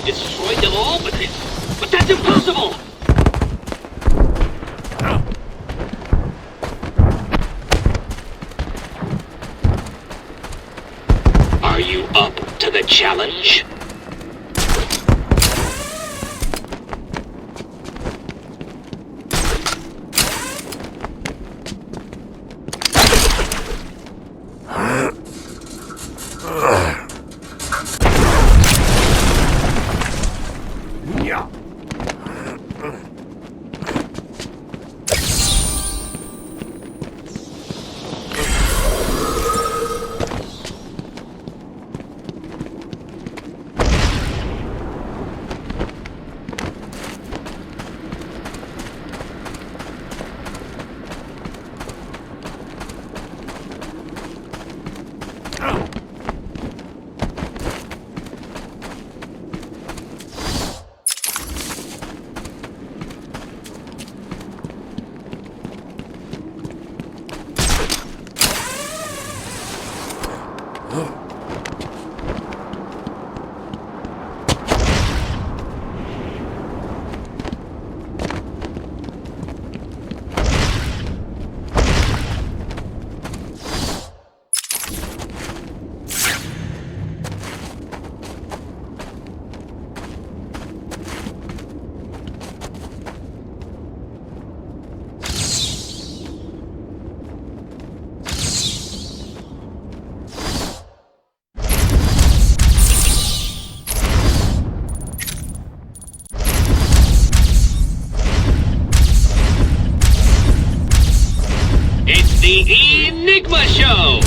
destroyed them all, but that's impossible! Are you up to the challenge? The Enigma Show!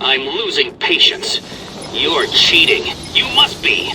I'm losing patience. You're cheating. You must be.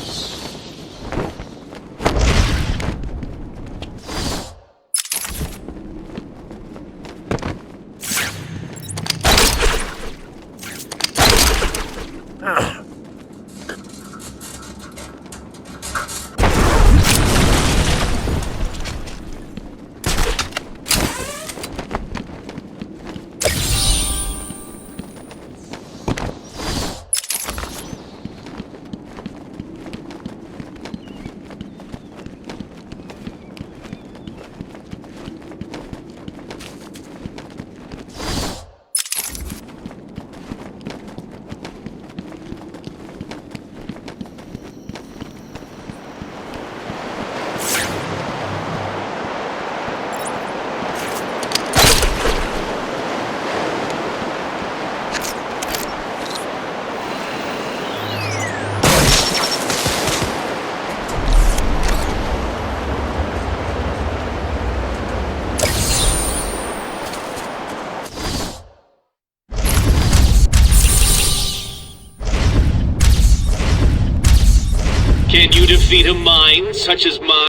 Can you defeat a mind such as mine?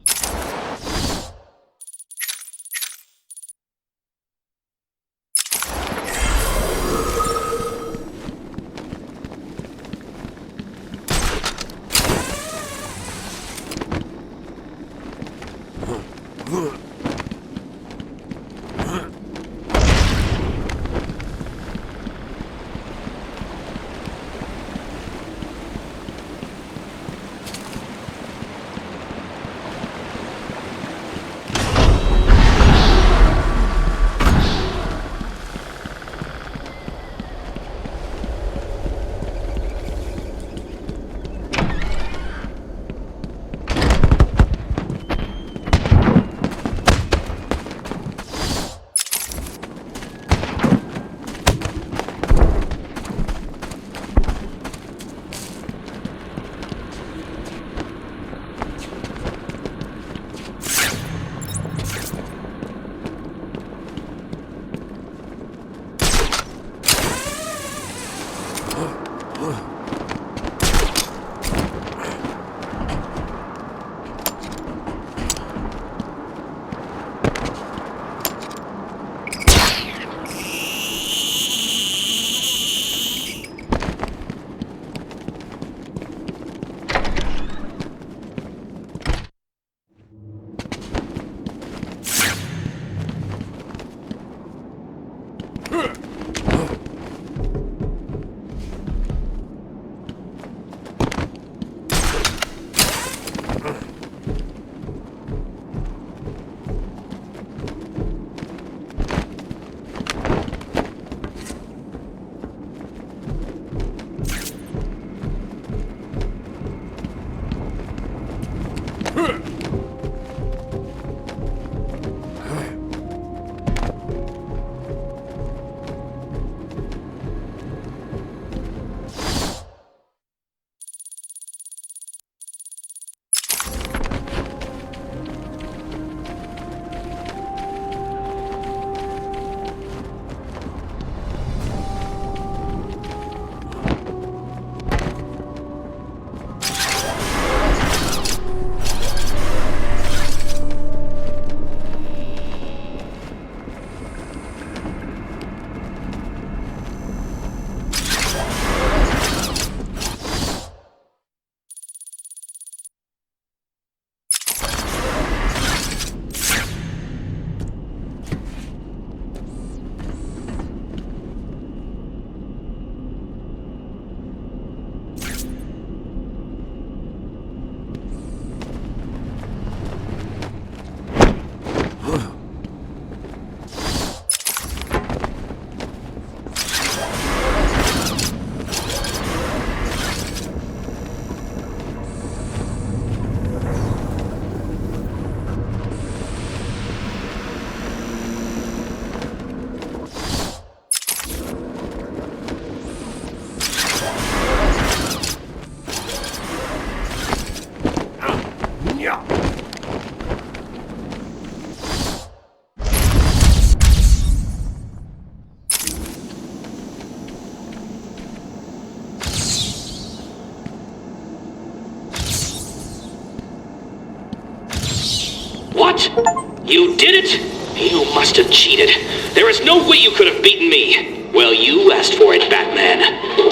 You did it? You must have cheated. There is no way you could have beaten me. Well, you asked for it, Batman.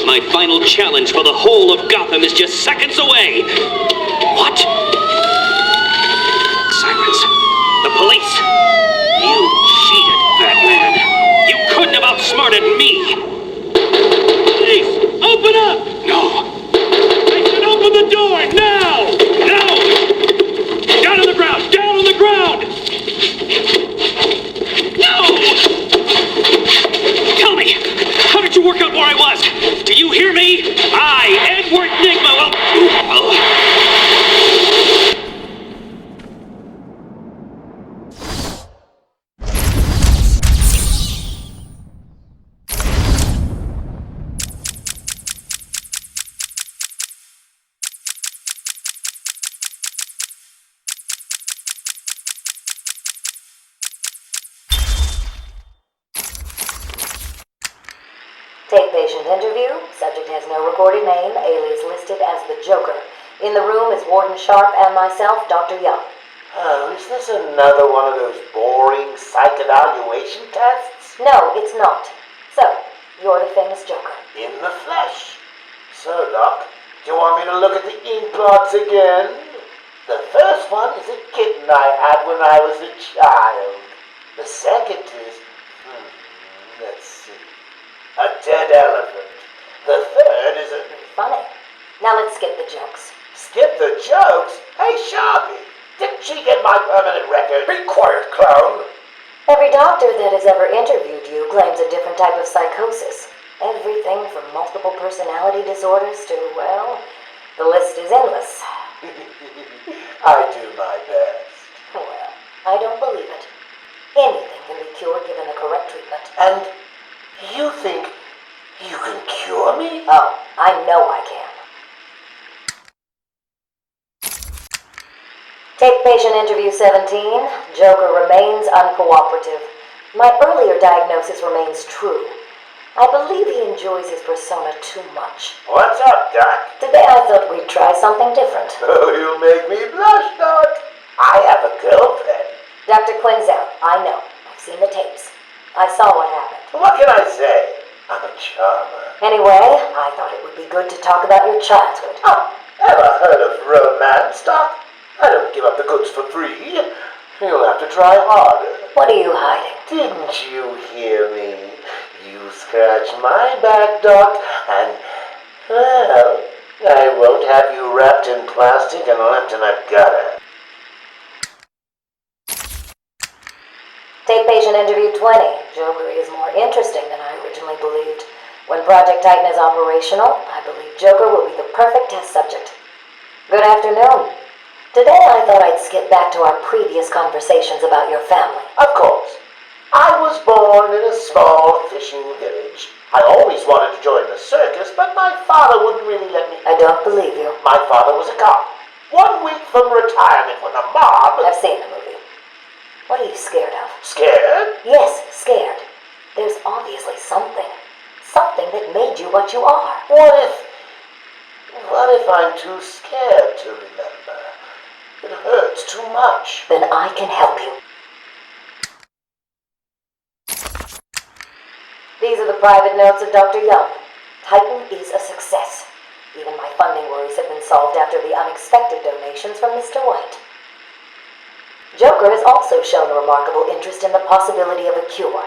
My final challenge for the whole of Gotham is just seconds away. What? Sirens. The police. You cheated, Batman. You couldn't have outsmarted me. Police, open up! No. I said open the door, now! No! Down on the ground! Down on the ground! No! Tell me, how did you work out where I was? Do you hear me? I, Edward Nigma, Take patient interview. Subject has no recorded name. Alias listed as the Joker. In the room is Warden Sharp and myself, Dr. Young. Oh, is this another one of those boring psych evaluation tests? No, it's not. So, you're the famous Joker. In the flesh. So, Doc, do you want me to look at the ink blots again? The first one is a kitten I had when I was a child. The second is, let's see, a dead elephant. The third is a... Funny. Now let's skip the jokes. Skip the jokes? Hey, Sharpie, didn't she get my permanent record? Be quiet, clown. Every doctor that has ever interviewed you claims a different type of psychosis. Everything from multiple personality disorders to, well, the list is endless. I do my best. Well, I don't believe it. Anything can be cured given the correct treatment. And you think you can cure me? Oh, I know I can. Take patient interview 17. Joker remains uncooperative. My earlier diagnosis remains true. I believe he enjoys his persona too much. What's up, Doc? Today I thought we'd try something different. Oh, you make me blush, Doc. I have a girlfriend. Dr. Quinzel, I know. I've seen the tapes. I saw what happened. What can I say? I'm a charmer. Anyway, I thought it would be good to talk about your childhood. Oh, ever heard of romance, Doc? I don't give up the goods for free. You'll have to try harder. What are you hiding? Didn't you hear me? You scratch my back, Doc, and, well, I won't have you wrapped in plastic and left in a gutter. Take patient interview 20. Joker is more interesting than I originally believed. When Project Titan is operational, I believe Joker will be the perfect test subject. Good afternoon. Today I thought I'd skip back to our previous conversations about your family. Of course. I was born in a small fishing village. I always wanted to join the circus, but my father wouldn't really let me. I don't believe you. My father was a cop. 1 week from retirement when the mob... I've seen the movie. What are you scared of? Scared? Yes, scared. There's obviously something. Something that made you what you are. What if I'm too scared to remember? It hurts too much. Then I can help you. These are the private notes of Dr. Young. Titan is a success. Even my funding worries have been solved after the unexpected donations from Mr. White. Joker has also shown a remarkable interest in the possibility of a cure.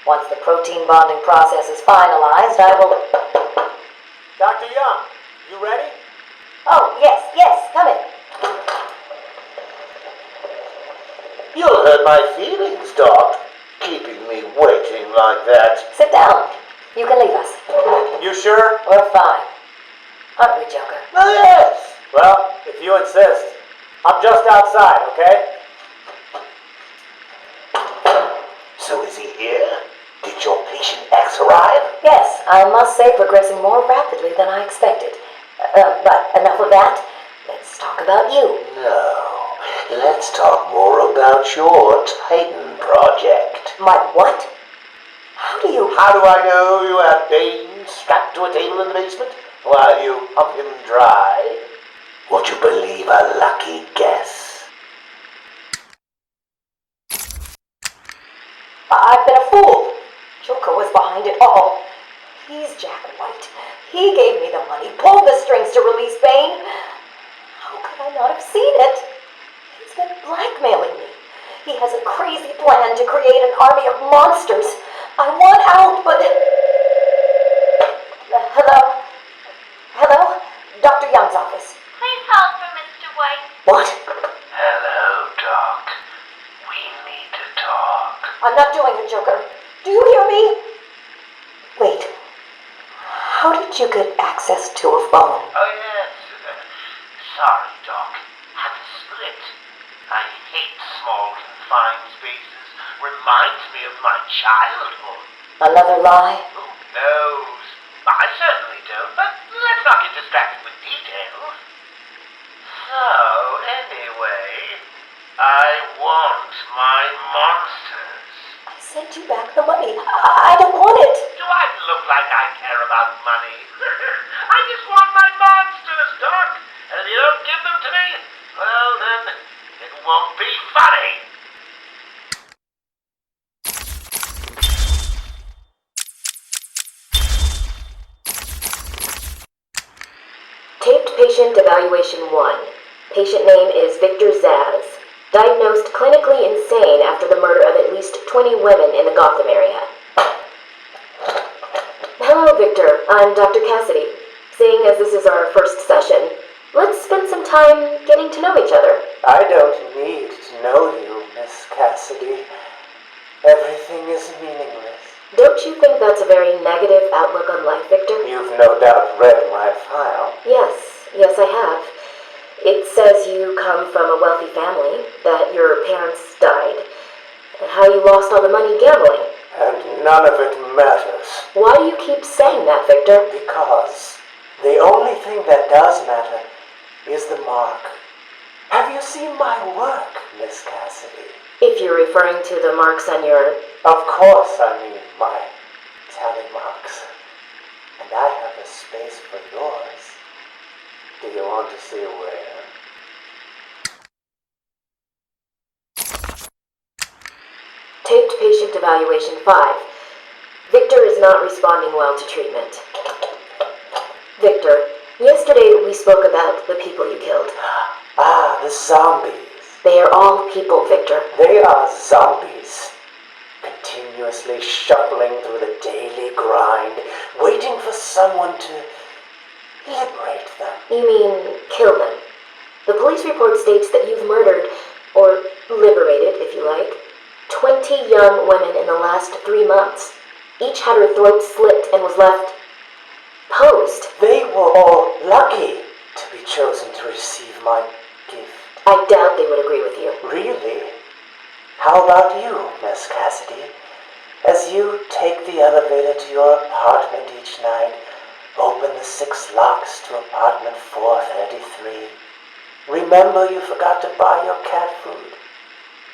Once the protein bonding process is finalized, I will... Dr. Young, you ready? Oh, yes, come in. You'll hurt my feelings, Doc, keeping me waiting like that. Sit down. You can leave us. You sure? We're fine. Aren't we, Joker? Oh, yes. Well, if you insist. I'm just outside, okay? So is he here? Did your patient X arrive? Yes, I must say progressing more rapidly than I expected. But enough of that. Let's talk about you. No, let's talk more about your Titan project. My what? How do I know you have Bane strapped to a table in the basement while you pump him dry? Would you believe a lucky guess? behind it all. He's Jack White. He gave me the money, pulled the strings to release Bane. How could I not have seen it? He's been blackmailing me. He has a crazy plan to create an army of monsters. I want out, but... Hello? Hello? Dr. Young's office. Please hold for Mr. White. What? Hello, Doc. We need to talk. I'm not doing it, Joker. Do you hear me? Wait. How did you get access to a phone? Oh, yes. Sorry, Doc. Had to split. I hate small, confined spaces. Reminds me of my childhood. Another lie? Who knows? I certainly don't, but let's not get distracted with details. So, anyway, I want my monsters. I sent you back the money. I don't want it. Do I look like I care about money? I just want my monsters, Doc. And if you don't give them to me, well then, it won't be funny. Taped patient evaluation 1. Patient name is Victor Zaz. Diagnosed clinically insane after the murder of at least 20 women in the Gotham area. Hello, Victor. I'm Dr. Cassidy. Seeing as this is our first session, let's spend some time getting to know each other. I don't need to know you, Miss Cassidy. Everything is meaningless. Don't you think that's a very negative outlook on life, Victor? You've no doubt read my file. Yes, I have. It says you come from a wealthy family, that your parents died, how you lost all the money gambling. And none of it matters. Why do you keep saying that, Victor? Because the only thing that does matter is the mark. Have you seen my work, Miss Cassidy? If you're referring to the marks on your... Of course I mean my tally marks. And I have a space for yours. Do you want to see where? Taped patient evaluation 5. Victor is not responding well to treatment. Victor, yesterday we spoke about the people you killed. Ah, the zombies. They are all people, Victor. They are zombies, continuously shuffling through the daily grind, waiting for someone to liberate them. You mean kill them? The police report states that you've murdered, or liberated, if you like, 20 young women in the last 3 months. Each had her throat slit and was left posed. They were all lucky to be chosen to receive my gift. I doubt they would agree with you. Really? How about you, Miss Cassidy? As you take the elevator to your apartment each night, open the 6 locks to apartment 433. Remember you forgot to buy your cat food.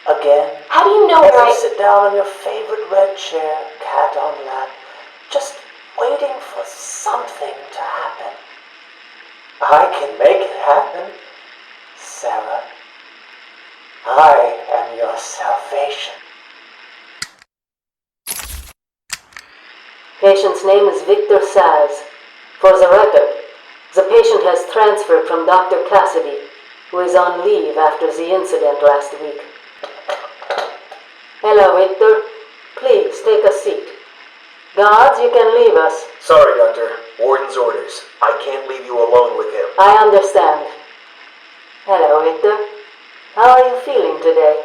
Again. How do you know As where you sit down on your favorite red chair, cat on lap, just waiting for something to happen. I can make it happen, Sarah. I am your salvation. Patient's name is Victor Zaz. For the record, the patient has transferred from Dr. Cassidy, who is on leave after the incident last week. Hello, Victor. Please take a seat. Guards, you can leave us. Sorry, Doctor. Warden's orders. I can't leave you alone with him. I understand. Hello, Victor. How are you feeling today?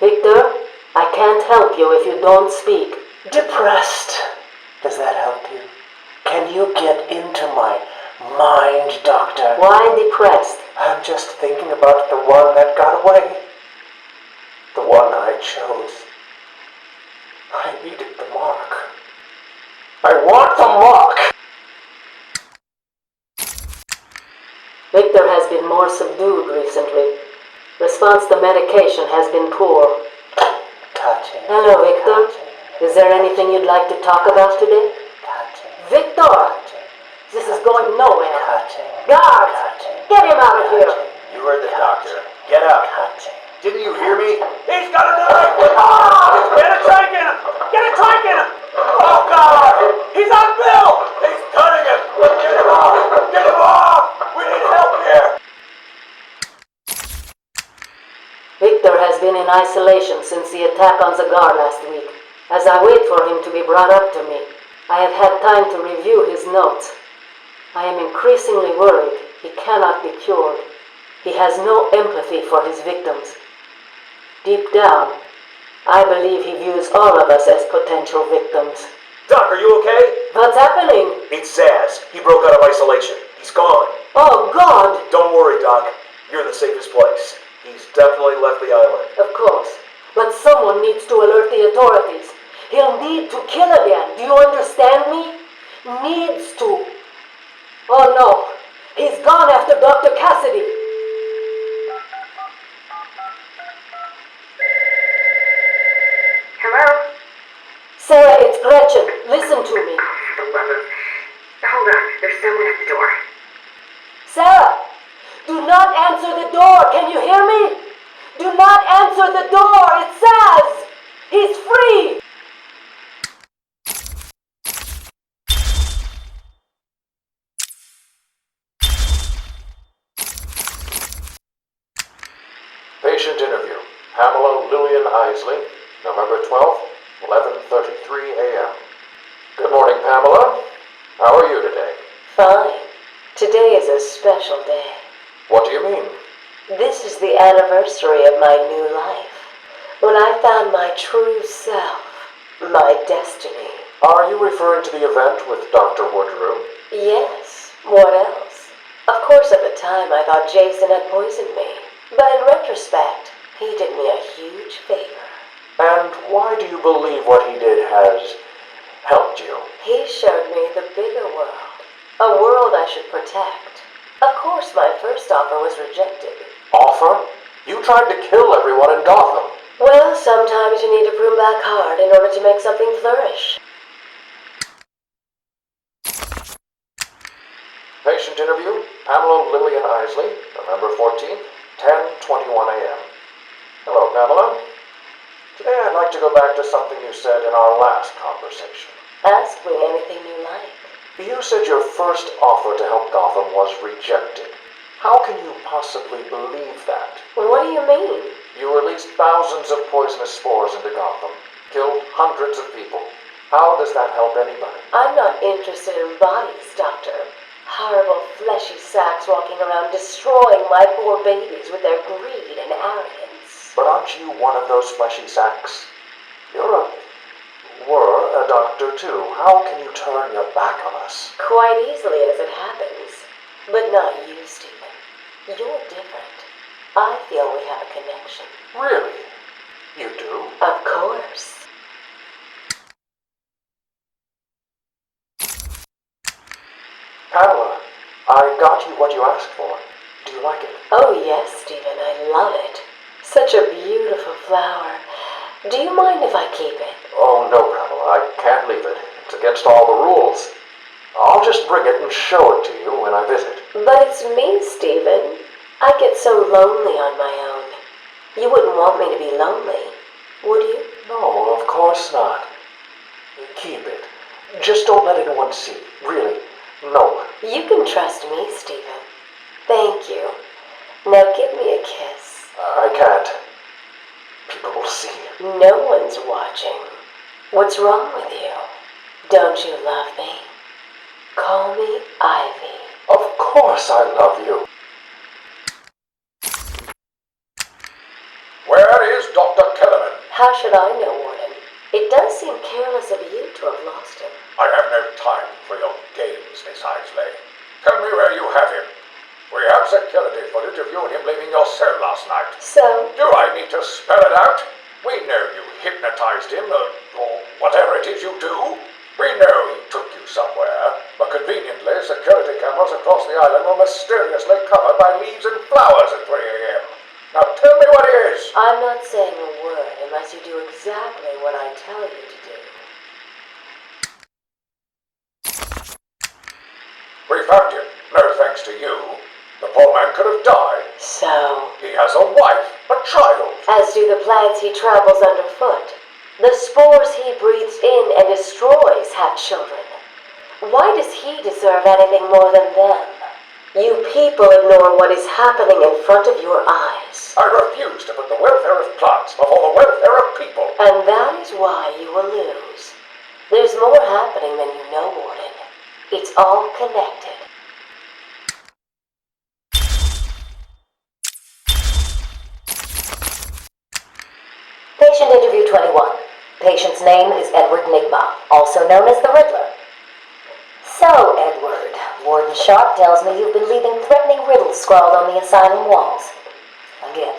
Victor, I can't help you if you don't speak. Depressed. Does that help you? Can you get into my mind, Doctor? Why depressed? I'm just thinking about the one that got away. The one I chose. I needed the mark. I want the mark! Victor has been more subdued recently. Response to medication has been poor. Touching. Hello, Victor. Touching. Is there anything you'd like to talk about today? Touching. Victor! Touching. This is going nowhere. Cutting. Guards! Cutting. Get him out of here! You heard the doctor. Get up. Cutting. Didn't you hear me? He's got a knife! Ah! Get a tank in him! Get a tank in him! Oh, He's on Bill! He's cutting him! Get him off! Get him off! We need help here! Victor has been in isolation since the attack on Zagar last week. As I wait for him to be brought up to me, I have had time to review his notes. I am increasingly worried he cannot be cured. He has no empathy for his victims. Deep down, I believe he views all of us as potential victims. Doc, are you okay? What's happening? It's Zaz. He broke out of isolation. He's gone. Oh, God! Don't worry, Doc. You're in the safest place. He's definitely left the island. Of course. But someone needs to alert the authorities. He'll need to kill again. Do you understand me? Needs to. Oh, no. He's gone after Dr. Cassidy. Hello? Sarah, it's Gretchen. Listen to me. For the love of... Hold on, there's someone at the door. Sarah! Do not answer the door. Can you hear me? Do not answer the door. It says he's free. Patient interview. Pamela Lillian Isley, November 12th, 11:33 a.m. Good morning, Pamela. How are you today? Fine. Today is a special day. What do you mean? This is the anniversary of my new life. When I found my true self, my destiny. Are you referring to the event with Dr. Woodrow? Yes. What else? Of course, at the time I thought Jason had poisoned me. But in retrospect, he did me a huge favor. And why do you believe what he did has helped you? He showed me the bigger world. A world I should protect. Of course, my first offer was rejected. Offer? You tried to kill everyone in Gotham. Well, sometimes you need to prune back hard in order to make something flourish. Patient interview. Pamela Lillian Isley, November 14th, 10:21 a.m. Hello, Pamela. Today I'd like to go back to something you said in our last conversation. Ask me anything you like. You said your first offer to help Gotham was rejected. How can you possibly believe that? Well, what do you mean? You released thousands of poisonous spores into Gotham, killed hundreds of people. How does that help anybody? I'm not interested in bodies, Doctor. Horrible fleshy sacks walking around destroying my poor babies with their greed and arrogance. But aren't you one of those fleshy sacks? Were a doctor too. How can you turn your back on us? Quite easily as it happens. But not you, Stephen. You're different. I feel we have a connection. Really? You do? Of course. Pamela, I got you what you asked for. Do you like it? Oh, yes, Stephen, I love it. Such a beautiful flower. Do you mind if I keep it? Oh, no, Pamela, I can't leave it. It's against all the rules. I'll just bring it and show it to you when I visit. But it's me, Stephen. I get so lonely on my own. You wouldn't want me to be lonely, would you? No, of course not. Keep it. Just don't let anyone see. Really, no one. You can trust me, Stephen. Thank you. Now give me a kiss. I can't. People will see. No one's watching. What's wrong with you? Don't you love me? Call me Ivy. Of course I love you. Where is Dr. Kellerman? How should I know, Warden? It does seem careless of you to have lost him. I have no time for your games, Miss Isley. Tell me where you have him. We have security footage of you and him leaving your cell last night. So, Do I need to spell it out? We know you hypnotized him, or whatever it is you do. We know he took you somewhere, but conveniently, security cameras across the island were mysteriously covered by leaves and flowers at 3 a.m. Now tell me what it is. I'm not saying a word unless you do exactly what I tell you to do. We found him, no thanks to you. The poor man could have died. So, He has a wife, a child. as do the plants he travels underfoot. The spores he breathes in and destroys have children. Why does he deserve anything more than them? You people ignore what is happening in front of your eyes. I refuse to put the welfare of plants before the welfare of people. And that is why you will lose. There's more happening than you know, Warden. It's all connected. Patient interview 21. Patient's name is Edward Nigma, also known as the Riddler. So, Edward, Warden Sharp tells me you've been leaving threatening riddles scrawled on the asylum walls. Again.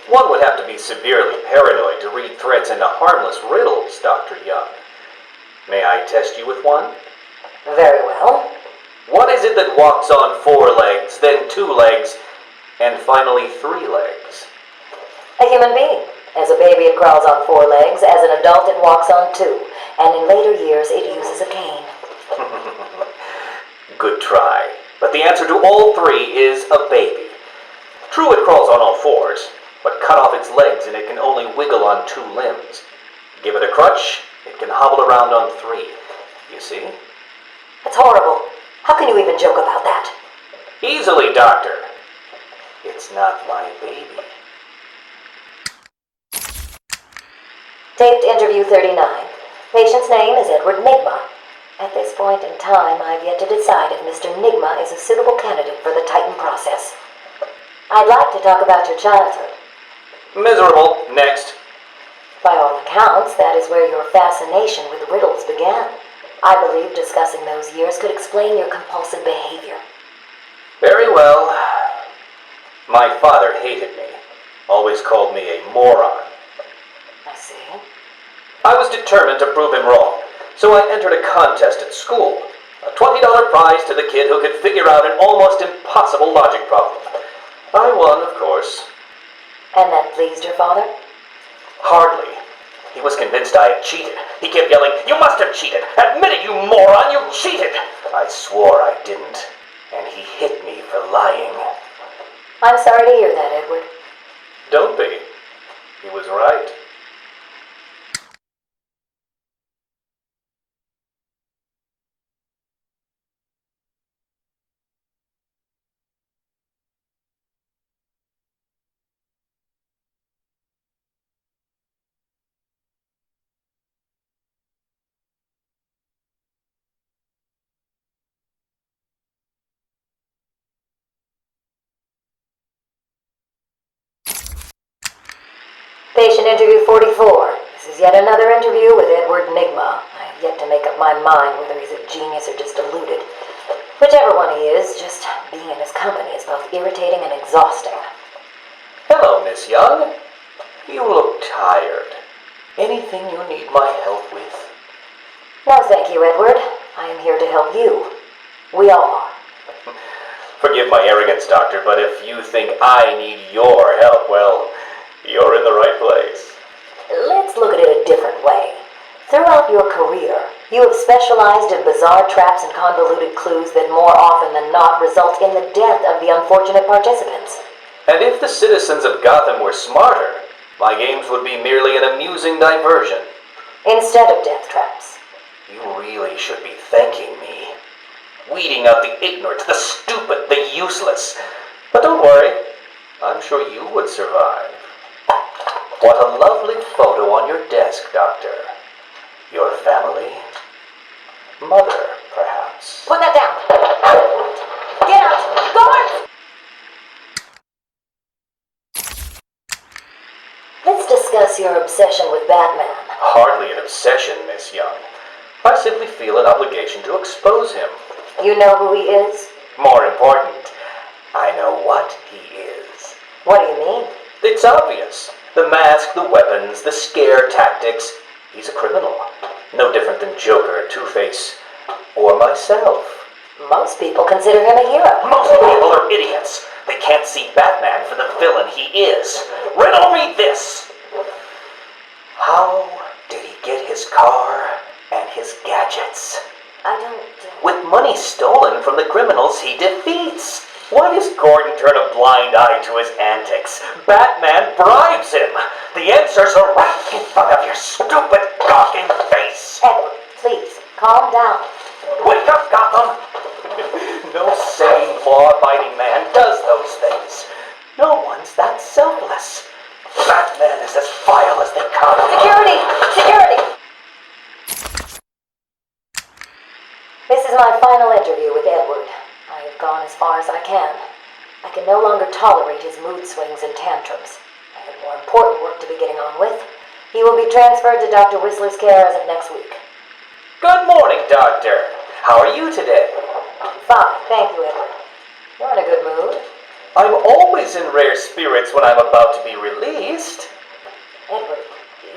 One would have to be severely paranoid to read threats into harmless riddles, Dr. Young. May I test you with one? Very well. What is it that walks on 4 legs, then 2 legs, and finally 3 legs? A human being. As a baby, it crawls on 4 legs. As an adult, it walks on 2. And in later years, it uses a cane. Good try. But the answer to all 3 is a baby. True, it crawls on all 4s, but cut off its legs and it can only wiggle on 2 limbs. Give it a crutch, it can hobble around on 3. You see? That's horrible. How can you even joke about that? Easily, Doctor. It's not my baby. Taped interview 39. Patient's name is Edward Nigma. At this point in time, I've yet to decide if Mr. Nigma is a suitable candidate for the Titan process. I'd like to talk about your childhood. Miserable. Next. By all accounts, that is where your fascination with riddles began. I believe discussing those years could explain your compulsive behavior. Very well. My father hated me. Always called me a moron. I see. I was determined to prove him wrong, so I entered a contest at school. A $20 prize to the kid who could figure out an almost impossible logic problem. I won, of course. And that pleased your father? Hardly. He was convinced I had cheated. He kept yelling, "You must have cheated! Admit it, you moron! You cheated!" I swore I didn't, and he hit me for lying. I'm sorry to hear that, Edward. Don't be. He was right. Patient interview 44. This is yet another interview with Edward Nigma. I have yet to make up my mind whether he's a genius or just deluded. Whichever one he is, just being in his company is both irritating and exhausting. Hello, Miss Young. You look tired. Anything you need my help with? No, thank you, Edward. I am here to help you. We all are. Forgive my arrogance, Doctor, but if you think I need your help, well, you're in the right place. Let's look at it a different way. Throughout your career, you have specialized in bizarre traps and convoluted clues that more often than not result in the death of the unfortunate participants. And if the citizens of Gotham were smarter, my games would be merely an amusing diversion. Instead of death traps. You really should be thanking me. Weeding out the ignorant, the stupid, the useless. But don't worry, I'm sure you would survive. What a lovely photo on your desk, Doctor. Your family? Mother, perhaps. Put that down. Get out. Guard! Let's discuss your obsession with Batman. Hardly an obsession, Miss Young. I simply feel an obligation to expose him. You know who he is? More important, I know what he is. What do you mean? It's obvious. The mask, the weapons, the scare tactics. He's a criminal. No different than Joker, Two-Face, or myself. Most people consider him a hero. Most people are idiots. They can't see Batman for the villain he is. Riddle me this! How did he get his car and his gadgets? I don't... With money stolen from the criminals he defeats. Why does Gordon turn a blind eye to his antics? Batman bribes him. The answers are right in front of your stupid, gawking face. Edward, please, calm down. Wake up, Gotham! No sane, law-abiding man does those things. No one's that selfless. Batman is as vile as they come. Security! Security! This is my final interview with Edward. I have gone as far as I can. I can no longer tolerate his mood swings and tantrums. I have more important work to be getting on with. He will be transferred to Dr. Whistler's care as of next week. Good morning, Doctor. How are you today? Fine, thank you, Edward. You're in a good mood. I'm always in rare spirits when I'm about to be released. Edward,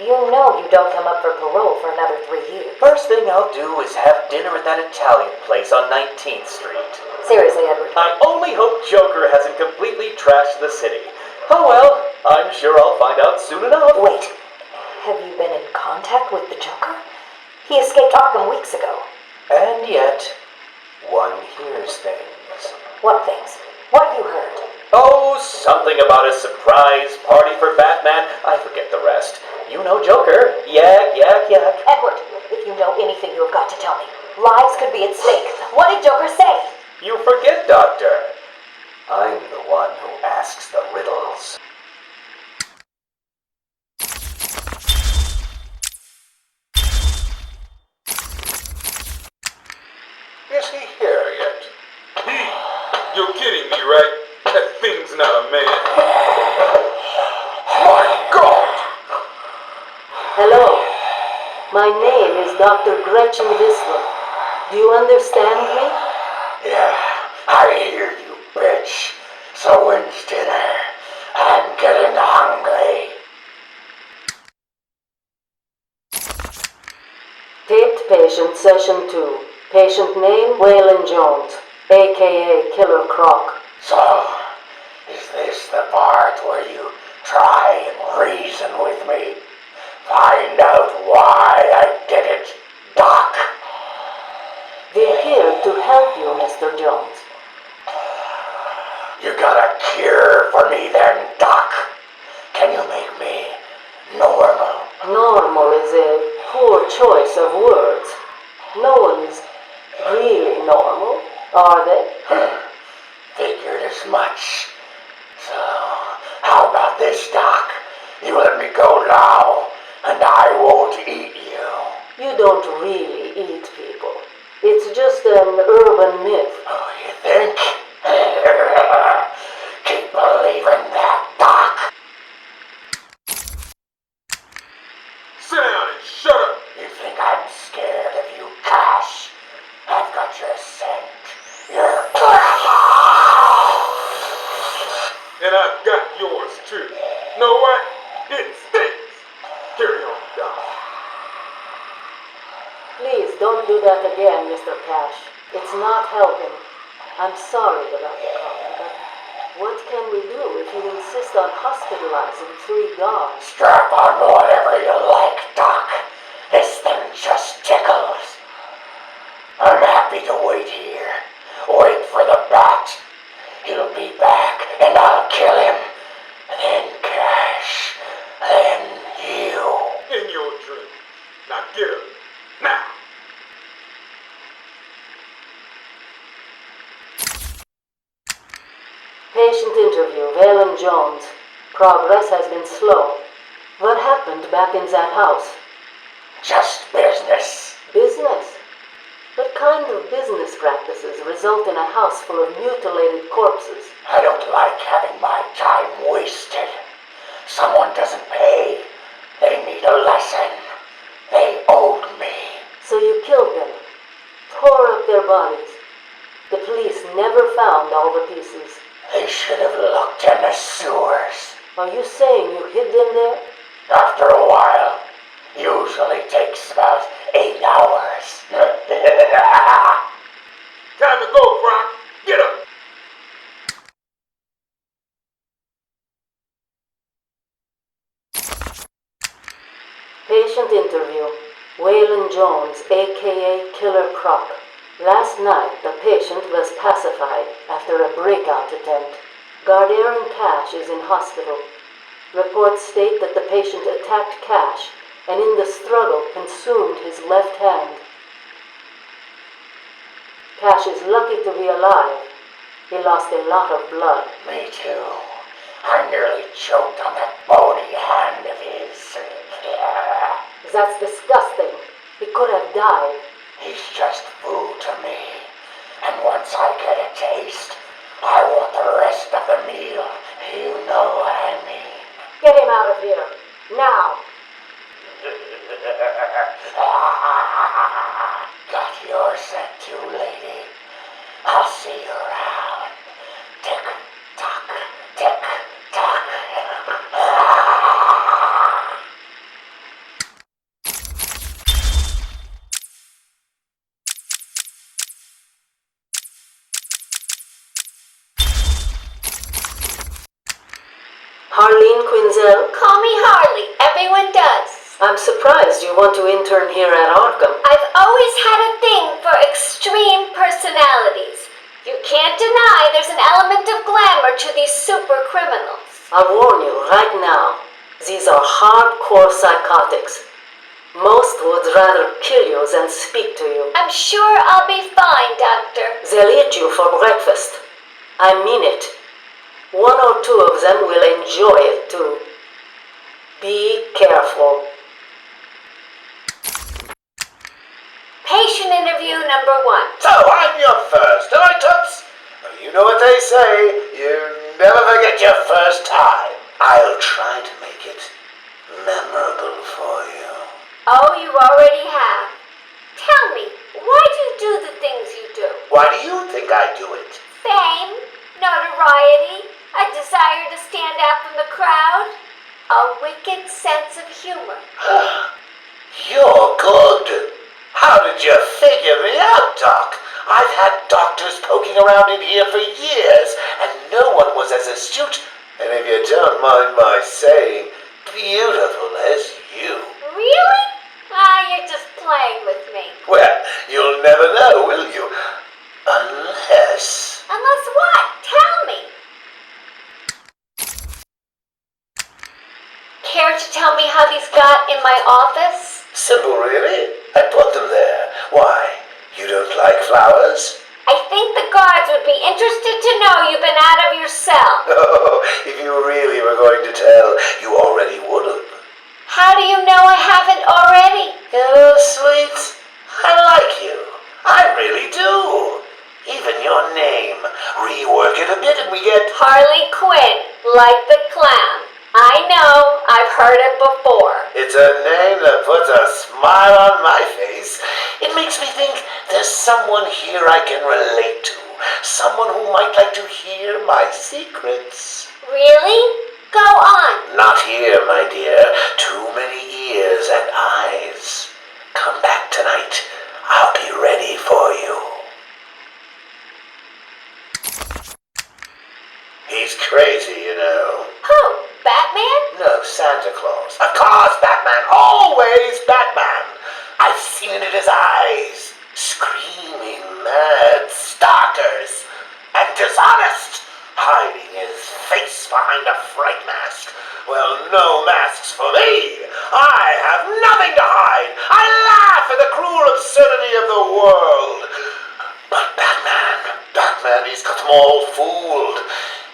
you know you don't come up for parole for another 3 years. First thing I'll do is have dinner at that Italian place on 19th Street. Seriously, Edward. I only hope Joker hasn't completely trashed the city. Oh well, I'm sure I'll find out soon enough. Wait, have you been in contact with the Joker? He escaped Arkham weeks ago. And yet, one hears things. What things? What have you heard? Oh, something about a surprise party for Batman. I forget the rest. You know Joker. Yak, yak, yak. Edward, if you know anything, you have got to tell me. Lives could be at stake. What did Joker say? You forget, Doctor. I'm the one who asks the riddles. Is he here yet? You're kidding me, right? That thing's not a man. My God! Hello. My name is Dr. Gretchen Whistler. Do you understand me? Yeah, I hear you, bitch. So when's dinner? I'm getting hungry. Taped patient session 2. Patient name Waylon Jones, a.k.a. Killer Croc. So, is this the part where you try and reason with me? Find out why I did it, Doc. We're here to help you, Mr. Jones. You got a cure for me then, Doc? Can you make me normal? Normal is a poor choice of words. No one's really normal, are they? Figured as much. So, how about this, Doc? You let me go now, and I won't eat you. You don't really eat people. It's just an urban myth. Oh, you think? Keep believing that, Doc. Sit down and shut up! You think I'm scared of you, Cash? I've got your scent. You're And I've got yours too. Know what? It stinks! Carry on, Doc. Please don't do that again, Mr. Cash. It's not helping. I'm sorry about the coffee, but what can we do if you insist on hospitalizing 3 guards? Strap on whatever you like, Doc. This thing just tickles. I'm happy to wait here. Wait for the bat. He'll be back, and I'll kill him. Then Cash. Then you. In your dream. Now get up. Now! Patient interview, Waylon Jones. Progress has been slow. What happened back in that house? Just business. Business? What kind of business practices result in a house full of mutilated corpses? I don't like having my time wasted. Someone doesn't pay. They need a lesson. They owed me. So you killed them, tore up their bodies. The police never found all the pieces. They should have looked in the sewers. Are you saying you hid them there? After a while. Usually takes about 8 hours. Time to go, Brock. Get up! Patient interview. Waylon Jones, a.k.a. Killer Croc. Last night, the patient was pacified after a breakout attempt. Guard Aaron Cash is in hospital. Reports state that the patient attacked Cash and in the struggle consumed his left hand. Cash is lucky to be alive. He lost a lot of blood. Me too. I nearly choked on that bony hand of his. That's disgusting. He could have died. He's just food to me. And once I get a taste, I want the rest of the meal. You know what I mean. Get him out of here. Now. Got your scent too, lady. I'll see you around. Tick, tock, tick, tock. Harleen Quinzel? Call me Harley. Everyone does. I'm surprised you want to intern here at Arkham. I've always had a thing for extreme personalities. You can't deny there's an element of glamour to these super criminals. I warn you right now, these are hardcore psychotics. Most would rather kill you than speak to you. I'm sure I'll be fine, Doctor. They'll eat you for breakfast. I mean it. One or two of them will enjoy it too. Be careful. Patient interview number 1. So I'm your first, am I, Toots? Well, you know what they say. You never forget your first time. I'll try to make it memorable for you. Oh, you already have. Tell me, why do you do the things you do? Why do you think I do it? Fame, notoriety, a desire to stand out from the crowd, a wicked sense of humor. You're good. How did you figure me out, Doc? I've had doctors poking around in here for years, and no one was as astute, and if you don't mind my saying, beautiful as you. Really? You're just playing with me. Well, you'll never know, will you? Unless... Unless what? Tell me. Care to tell me how these got in my office? Simple, really? I put them there. Why? You don't like flowers? I think the guards would be interested to know you've been out of your cell. Oh, if you really were going to tell, you already would have. How do you know I haven't already? You know, sweet, I like you. I really do. Even your name. Rework it a bit and we get... Harley Quinn, like the clown. I know, I've heard it before. It's a name that puts a smile on my face. It makes me think there's someone here I can relate to. Someone who might like to hear my secrets. Really? Go on. Not here, my dear. Too many ears and eyes. Come back tonight. I'll be ready for you. He's crazy, you know. Who? Batman? No, Santa Claus. Of course, Batman. Always Batman. I've seen it in his eyes. Screaming mad stalkers. And dishonest. Hiding his face behind a fright mask. Well, no masks for me. I have nothing to hide. I laugh at the cruel absurdity of the world. But Batman, he's got them all fooled.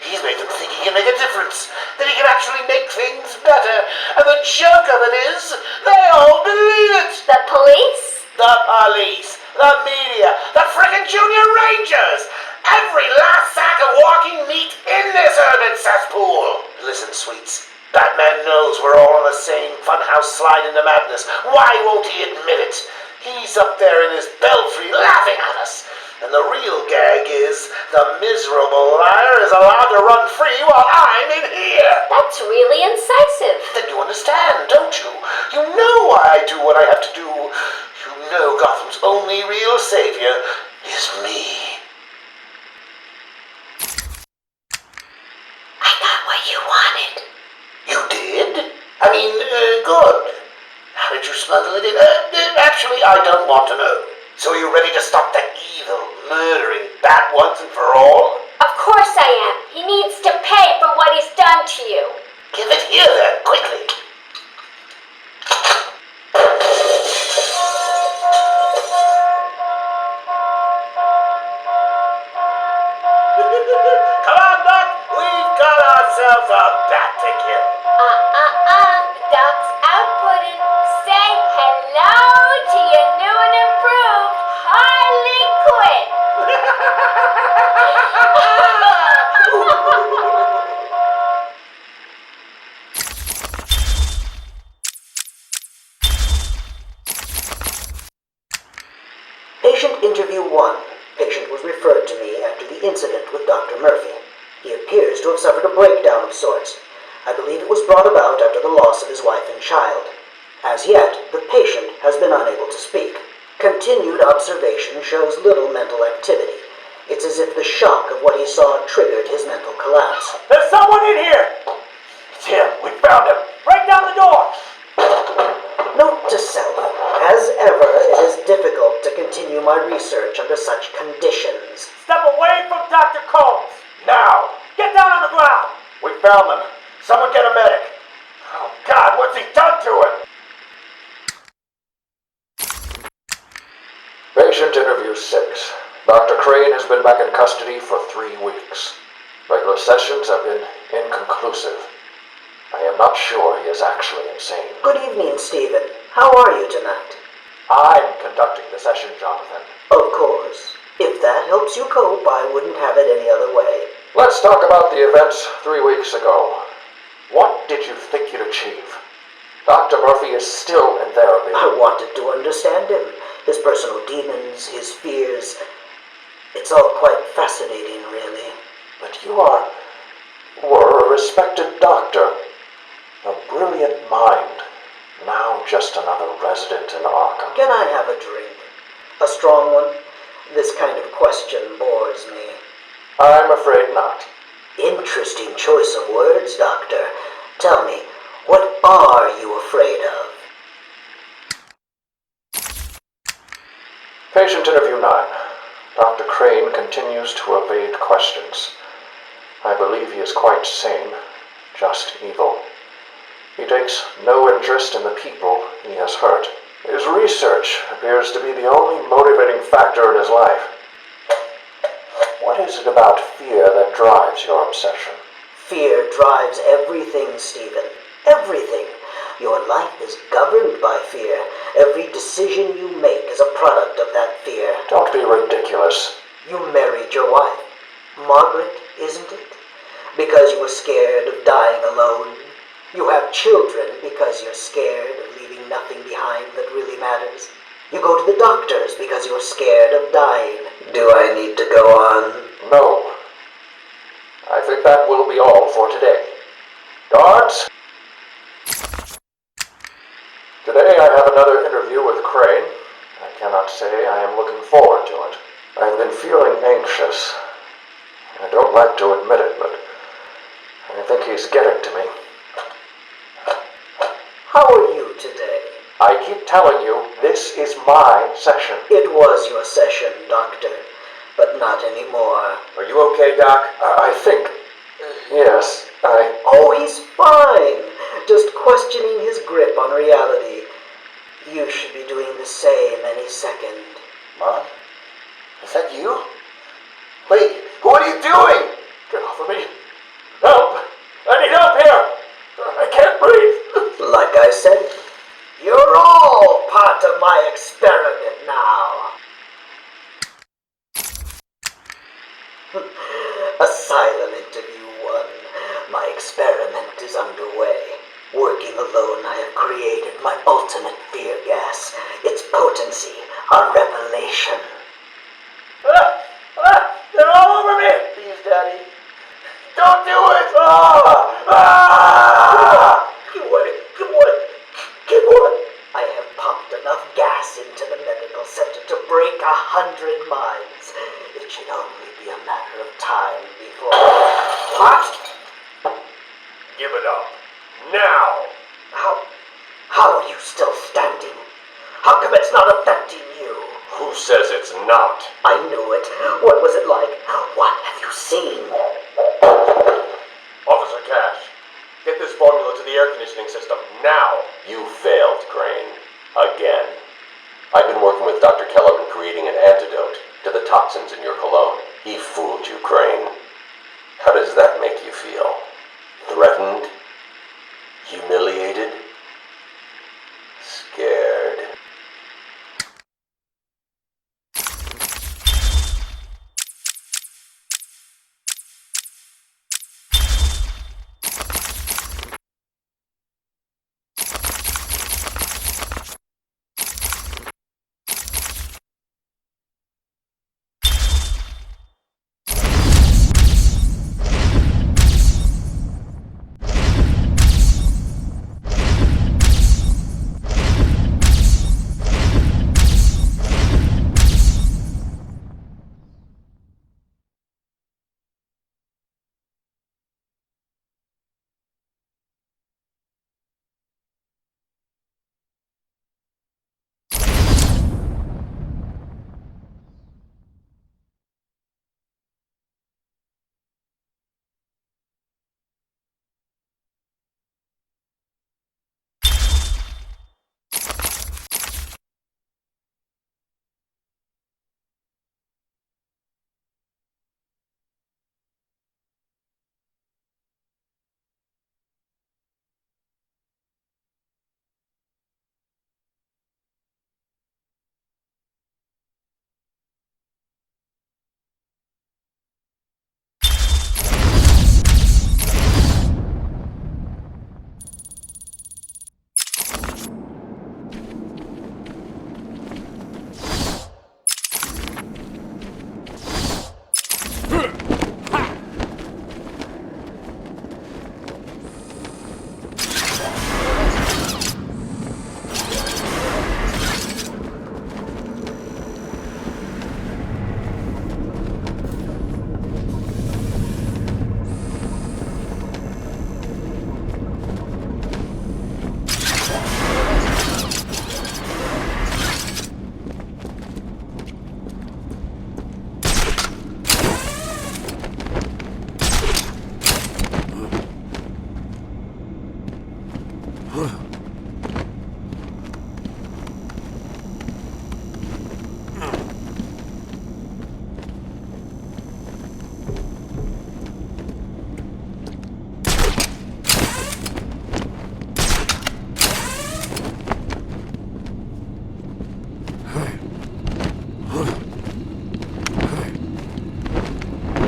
He's made them think he can make a difference, that he can actually make things better. And the joke of it is, they all believe it. The police? The police, the media, the frickin' junior rangers. Every last sack of walking meat in this urban cesspool. Listen, sweets, Batman knows we're all on the same funhouse slide into madness. Why won't he admit it? He's up there in his belfry laughing at us. And the real gag is the miserable liar is allowed to run free while I'm in here. That's really incisive. Then you understand, don't you? You know why I do what I have to do. You know Gotham's only real savior is me. I got what you wanted. You did? I mean, good. How did you smuggle it in? Actually, I don't want to know. So are you ready to stop that evil, murdering bat once and for all? Of course I am. He needs to pay for what he's done to you. Give it here then, quickly. Come on, Doc. We've got ourselves a bat to kill. Doc's outputting. Say hello to your new and improved Harley Quinn. Patient interview 1. Patient was referred to me after the incident with Dr. Murphy. He appears to have suffered a breakdown of sorts. I believe it was brought about after the loss of his wife and child. As yet, the patient has been unable to speak. Continued observation shows little mental activity. It's as if the shock of what he saw triggered his mental collapse. There's someone in here! It's him. We found him. Break down the door! Note to self, as ever, it is difficult to continue my research under such conditions. Step away from Dr. Combs! Now. Get down on the ground! We found them. Someone get a medic. Oh, God, what's he done to him? Patient interview 6. Dr. Crane has been back in custody for 3 weeks. Regular sessions have been inconclusive. I am not sure he is actually insane. Good evening, Stephen. How are you tonight? I'm conducting the session, Jonathan. Of course. If that helps you cope, I wouldn't have it any other way. Let's talk about the events 3 weeks ago. What did you think you'd achieve? Dr. Murphy is still in therapy. I wanted to understand him. His personal demons, his fears. It's all quite fascinating, really. But you were a respected doctor. A brilliant mind. Now just another resident in Arkham. Can I have a drink? A strong one? This kind of question bores me. I'm afraid not. Interesting choice of words, Doctor. Tell me, what are you afraid of? Patient interview 9. Dr. Crane continues to evade questions. I believe he is quite sane, just evil. He takes no interest in the people he has hurt. His research appears to be the only motivating factor in his life. What is it about fear that drives your obsession? Fear drives everything, Stephen. Everything. Your life is governed by fear. Every decision you make is a product of that fear. Don't be ridiculous. You married your wife. Margaret, isn't it? Because you were scared of dying alone. You have children because you're scared of leaving nothing behind that really matters. You go to the doctors because you're scared of dying. Do I need to go on? No. I think that will be all for today. Guards? Today I have another interview with Crane. I cannot say I am looking forward to it. I've been feeling anxious. I don't like to admit it, but I think he's getting to me. How are you today? I keep telling you, this is my session. It was your session, Doctor, but not anymore. Are you okay, Doc? I think... Yes, Oh, he's fine. Just questioning his grip on reality. You should be doing the same any second. Mom? Is that you? Wait, what are you doing? Get off of me. Help! I need help here! I can't breathe! Like I said, you're all part of my experiment now. Asylum interview 1. My experiment is underway. Working alone, I have created my ultimate fear gas. Its potency, a revelation. They're all over me! Please, Daddy. Don't do it! Ah! Keep away. I have pumped enough gas into the medical center to break 100 minds. It should only be a matter of time before... What? Give it up. Now! How are you still standing? How come it's not affecting you? Who says it's not? I knew it. What was it like? What have you seen? Officer Cash, get this formula to the air conditioning system now. You failed, Crane. Again. I've been working with Dr. Keller in creating an antidote to the toxins in your cologne. He fooled you, Crane. How does that make you feel? Threatened? Humiliated? Scared?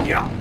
Yeah.